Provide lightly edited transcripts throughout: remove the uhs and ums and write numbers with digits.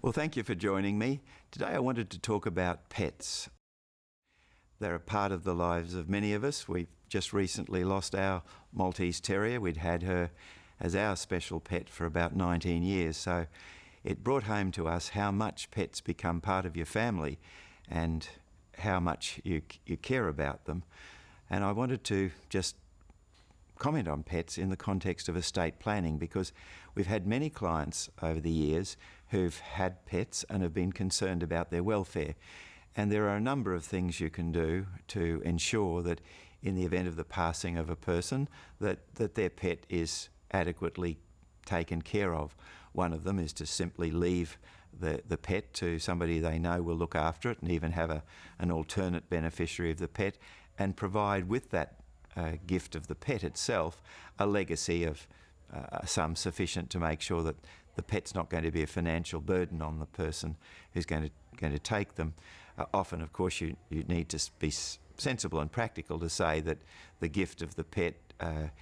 Well, thank you for joining me. Today I wanted to talk about pets. They're a part of the lives of many of us. We've just recently lost our Maltese Terrier. We'd had her as our special pet for about 19 years, so it brought home to us how much pets become part of your family and how much you care about them. And I wanted to just comment on pets in the context of estate planning, because we've had many clients over the years who've had pets and have been concerned about their welfare. And there are a number of things you can do to ensure that in the event of the passing of a person, that their pet is adequately taken care of. One of them is to simply leave the pet to somebody they know will look after it, and even have an alternate beneficiary of the pet, and provide with that gift of the pet itself a legacy of sum sufficient to make sure that the pet's not going to be a financial burden on the person who's going to take them. Often, of course, you need to be sensible and practical to say that the gift of the pet,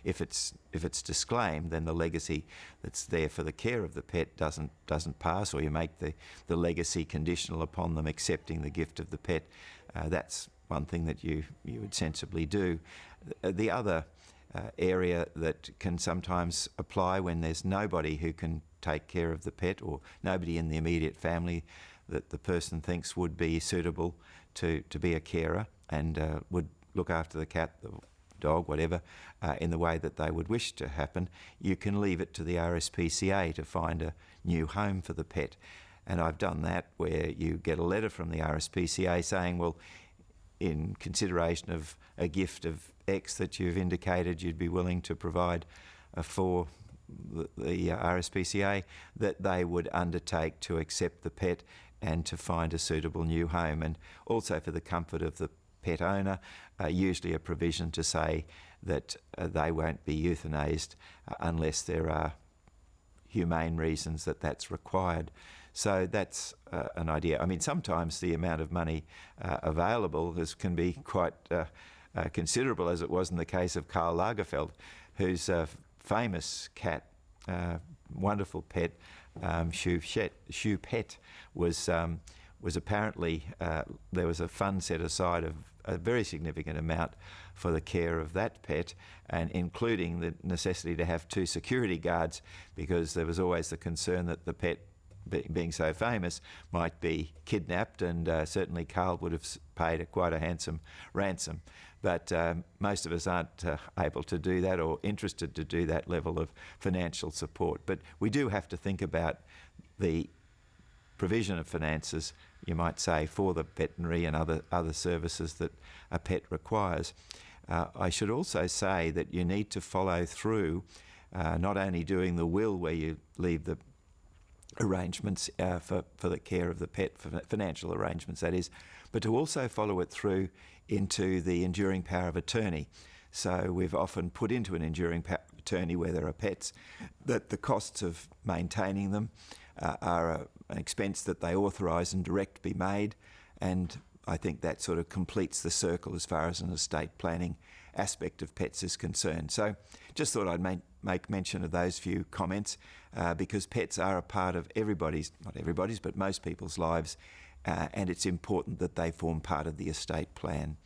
if it's disclaimed, then the legacy that's there for the care of the pet doesn't pass, or you make the legacy conditional upon them accepting the gift of the pet. That's one thing that you would sensibly do. The other area that can sometimes apply when there's nobody who can take care of the pet, or nobody in the immediate family that the person thinks would be suitable to be a carer and would look after the cat, the dog, whatever, in the way that they would wish to happen, you can leave it to the RSPCA to find a new home for the pet. And I've done that, where you get a letter from the RSPCA saying, well, in consideration of a gift of X that you've indicated you'd be willing to provide for the RSPCA, that they would undertake to accept the pet and to find a suitable new home. And also, for the comfort of the pet owner, usually a provision to say that they won't be euthanized unless there are humane reasons that that's required. So that's an idea. I mean, sometimes the amount of money available can be quite considerable, as it was in the case of Karl Lagerfeld, whose famous cat, wonderful pet, Choupette, was apparently, there was a fund set aside of a very significant amount for the care of that pet, and including the necessity to have 2 security guards, because there was always the concern that the pet, being so famous, might be kidnapped, and certainly Karl would have paid quite a handsome ransom. But most of us aren't able to do that, or interested to do that level of financial support. But we do have to think about the provision of finances, you might say, for the veterinary and other services that a pet requires. I should also say that you need to follow through, not only doing the will where you leave the arrangements for the care of the pet, for financial arrangements that is, but to also follow it through into the enduring power of attorney. So we've often put into an enduring power of attorney where there are pets that the costs of maintaining them are an expense that they authorise and direct be made, and I think that sort of completes the circle as far as an estate planning aspect of pets is concerned. So just thought I'd make mention of those few comments, because pets are a part of everybody's, not everybody's, but most people's lives, and it's important that they form part of the estate plan.